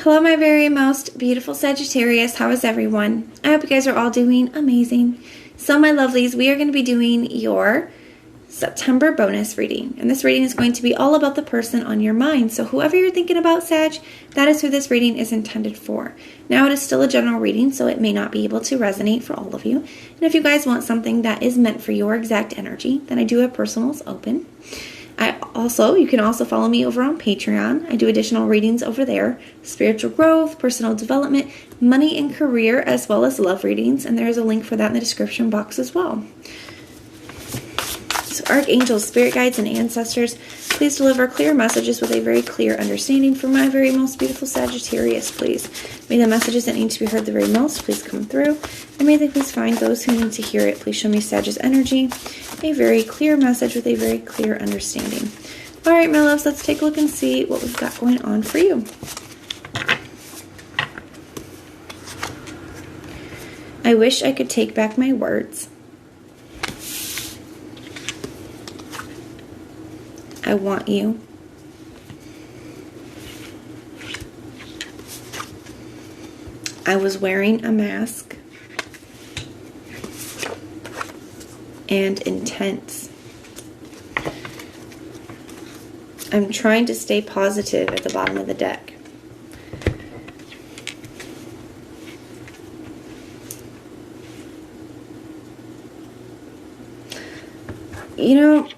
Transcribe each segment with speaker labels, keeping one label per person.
Speaker 1: Hello, my very most beautiful Sagittarius. How is everyone? I hope you guys are all doing amazing. So, my lovelies, we are going to be doing your September bonus reading. And this reading is going to be all about the person on your mind. So, whoever you're thinking about, Sag, that is who this reading is intended for. Now, it is still a general reading, so it may not be able to resonate for all of you. And if you guys want something that is meant for your exact energy, then I do have personals open. You can also follow me over on Patreon. I do additional readings over there. Spiritual growth, personal development, money and career, as well as love readings. And there's a link for that in the description box as well. So archangels, spirit guides, and ancestors, please deliver clear messages with a very clear understanding for my very most beautiful Sagittarius, please. May the messages that need to be heard the very most please come through. And may they please find those who need to hear it. Please show me Sag's energy. A very clear message with a very clear understanding. All right, my loves, let's take a look and see what we've got going on for you. I wish I could take back my words. I want you. I was wearing a mask. And intense. I'm trying to stay positive at the bottom of the deck. You know,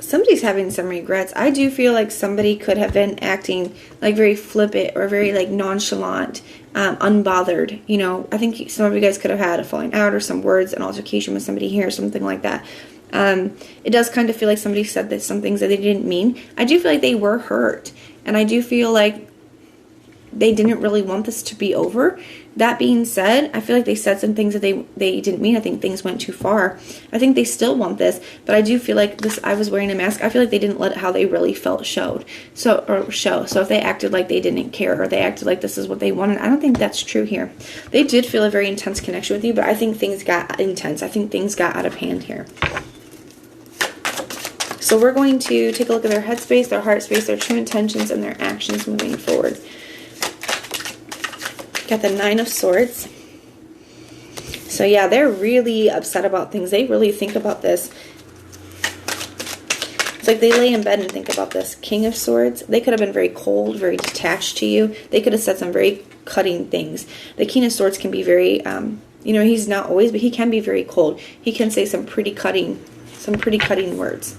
Speaker 1: somebody's having some regrets. I do feel like somebody could have been acting like very flippant or very like nonchalant, unbothered. You know, I think some of you guys could have had a falling out or some words, an altercation with somebody here, something like that. It does kind of feel like somebody said that some things that they didn't mean. I do feel like they were hurt, and I do feel like they didn't really want this to be over. That being said, I feel like they said some things that they didn't mean. I think things went too far. I think they still want this, but I do feel like this, I was wearing a mask. I feel like they didn't let how they really felt show. So if they acted like they didn't care or they acted like this is what they wanted, I don't think that's true here. They did feel a very intense connection with you, but I think things got intense. I think things got out of hand here. So we're going to take a look at their headspace, their heart space, their true intentions, and their actions moving forward. Got the 9 of Swords. So yeah, they're really upset about things. They really think about this. It's like they lay in bed and think about this. King of Swords. They could have been very cold, very detached to you. They could have said some very cutting things. The King of Swords can be very, you know, he's not always, but he can be very cold. He can say some pretty cutting words.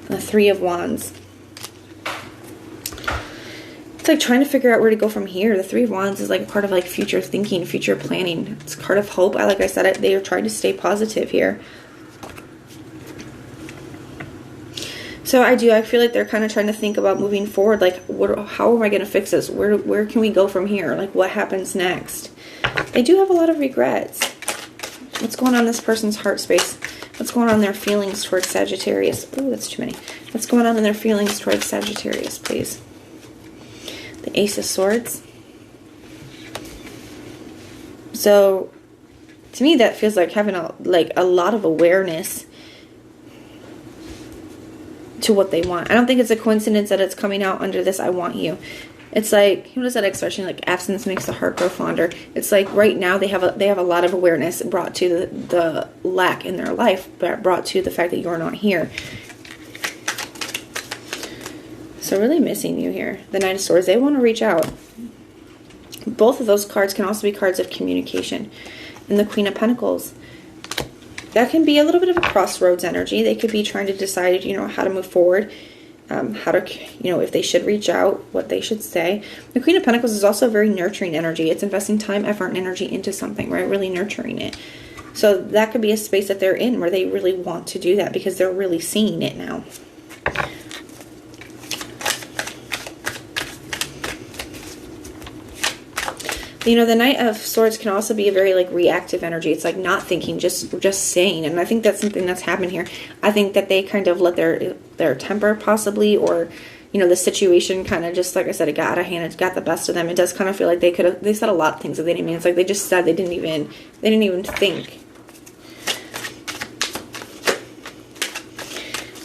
Speaker 1: The 3 of Wands. It's like trying to figure out where to go from here. The 3 of Wands is like a part of like future thinking, future planning. It's a card of hope. Like I said, they are trying to stay positive here. So I feel like they're kind of trying to think about moving forward. Like, how am I going to fix this? Where can we go from here? Like, what happens next? They do have a lot of regrets. What's going on in this person's heart space? What's going on in their feelings towards Sagittarius? Oh, that's too many. What's going on in their feelings towards Sagittarius, please? The Ace of Swords. So, to me, that feels like having a lot of awareness to what they want. I don't think it's a coincidence that it's coming out under this "I want you." It's like, what is that expression? Like, absence makes the heart grow fonder. It's like right now they have a lot of awareness brought to the lack in their life, brought to the fact that you're not here. So really missing you here. The 9 of Swords, they want to reach out. Both of those cards can also be cards of communication. And the Queen of Pentacles, that can be a little bit of a crossroads energy. They could be trying to decide, you know, how to move forward, how to, you know, if they should reach out, what they should say. The Queen of Pentacles is also a very nurturing energy. It's investing time, effort, and energy into something, right? Really nurturing it. So that could be a space that they're in where they really want to do that because they're really seeing it now. You know, the Knight of Swords can also be a very, like, reactive energy. It's like not thinking, just saying. And I think that's something that's happened here. I think that they kind of let their temper possibly, or, you know, the situation kind of just, like I said, it got out of hand. It got the best of them. It does kind of feel like they said a lot of things that they didn't mean. It's like they just said they didn't even think.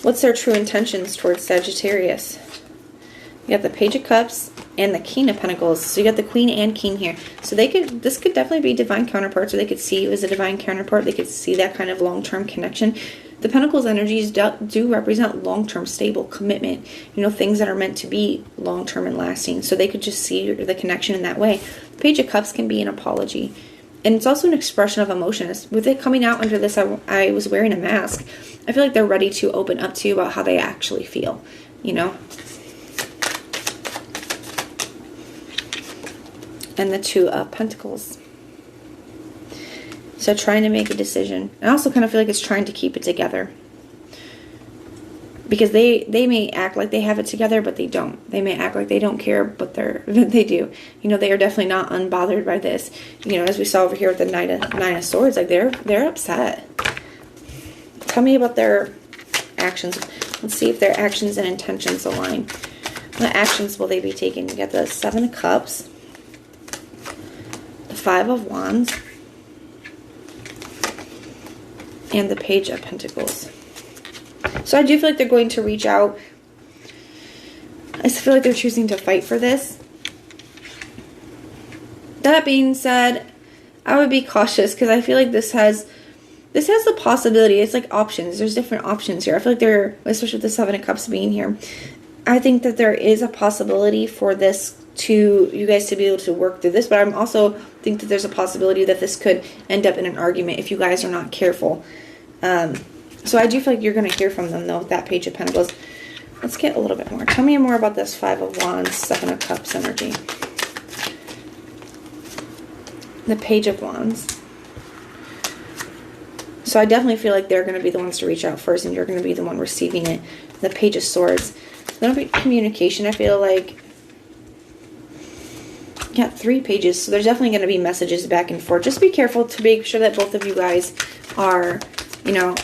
Speaker 1: What's their true intentions towards Sagittarius? You got the Page of Cups, and the King of Pentacles. So you got the Queen and King here. So this could definitely be divine counterparts, or they could see you as a divine counterpart. They could see that kind of long-term connection. The Pentacles energies do represent long-term stable commitment, you know, things that are meant to be long-term and lasting. So they could just see the connection in that way. The Page of Cups can be an apology. And it's also an expression of emotions. With it coming out under this, I was wearing a mask. I feel like they're ready to open up to you about how they actually feel, you know. And the Two of Pentacles. So trying to make a decision. I also kind of feel like it's trying to keep it together. Because they may act like they have it together, but they don't. They may act like they don't care, but they do. You know, they are definitely not unbothered by this. You know, as we saw over here with the Nine of Swords, like they're upset. Tell me about their actions. Let's see if their actions and intentions align. What actions will they be taking? You got the Seven of Cups, the Five of Wands, and the Page of Pentacles. So I do feel like they're going to reach out. I just feel like they're choosing to fight for this. That being said, I would be cautious because I feel like this has the possibility. It's like options. There's different options here. I feel like there, especially with the Seven of Cups being here, I think that there is a possibility for this you guys to be able to work through this, but I'm also think that there's a possibility that this could end up in an argument if you guys are not careful. So I do feel like you're going to hear from them, though, with that Page of Pentacles. Let's get a little bit more. Tell me more about this Five of Wands, Seven of Cups energy. The Page of Wands. So I definitely feel like they're going to be the ones to reach out first, and you're going to be the one receiving it. The Page of Swords. That'll be communication. I feel like you got 3 pages, so there's definitely going to be messages back and forth. Just be careful to make sure that both of you guys are, you know,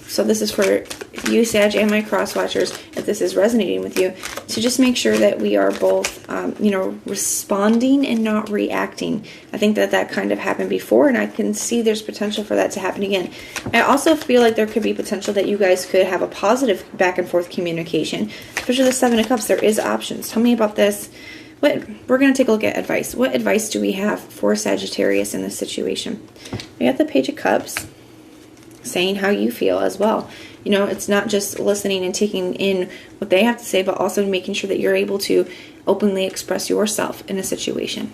Speaker 1: so this is for you, Sag, and my cross watchers, if this is resonating with you, to just make sure that we are both, you know, responding and not reacting. I think that kind of happened before, and I can see there's potential for that to happen again. I also feel like there could be potential that you guys could have a positive back and forth communication. Especially the Seven of Cups, there is options. Tell me about this. We're going to take a look at advice. What advice do we have for Sagittarius in this situation? We got the Page of Cups, saying how you feel as well. You know, it's not just listening and taking in what they have to say, but also making sure that you're able to openly express yourself in a situation.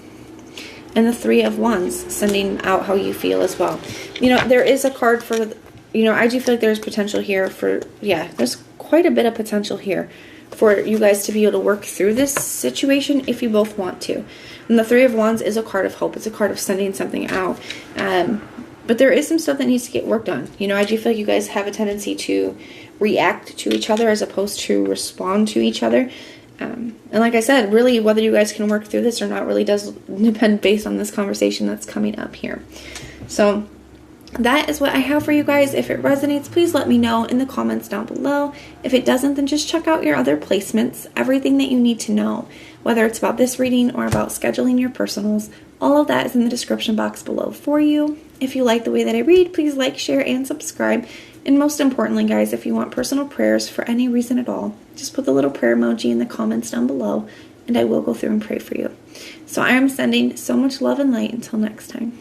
Speaker 1: And the Three of Wands, sending out how you feel as well. You know, there is a card for, you know, I do feel like there's potential here for, yeah, there's quite a bit of potential here for you guys to be able to work through this situation if you both want to. And the Three of Wands is a card of hope. It's a card of sending something out. But there is some stuff that needs to get worked on. You know, I do feel like you guys have a tendency to react to each other as opposed to respond to each other. And like I said, really whether you guys can work through this or not really does depend based on this conversation that's coming up here. So that is what I have for you guys. If it resonates, please let me know in the comments down below. If it doesn't, then just check out your other placements. Everything that you need to know, whether it's about this reading or about scheduling your personals, all of that is in the description box below for you. If you like the way that I read, please like, share, and subscribe. And most importantly, guys, if you want personal prayers for any reason at all, just put the little prayer emoji in the comments down below, and I will go through and pray for you. So I am sending so much love and light until next time.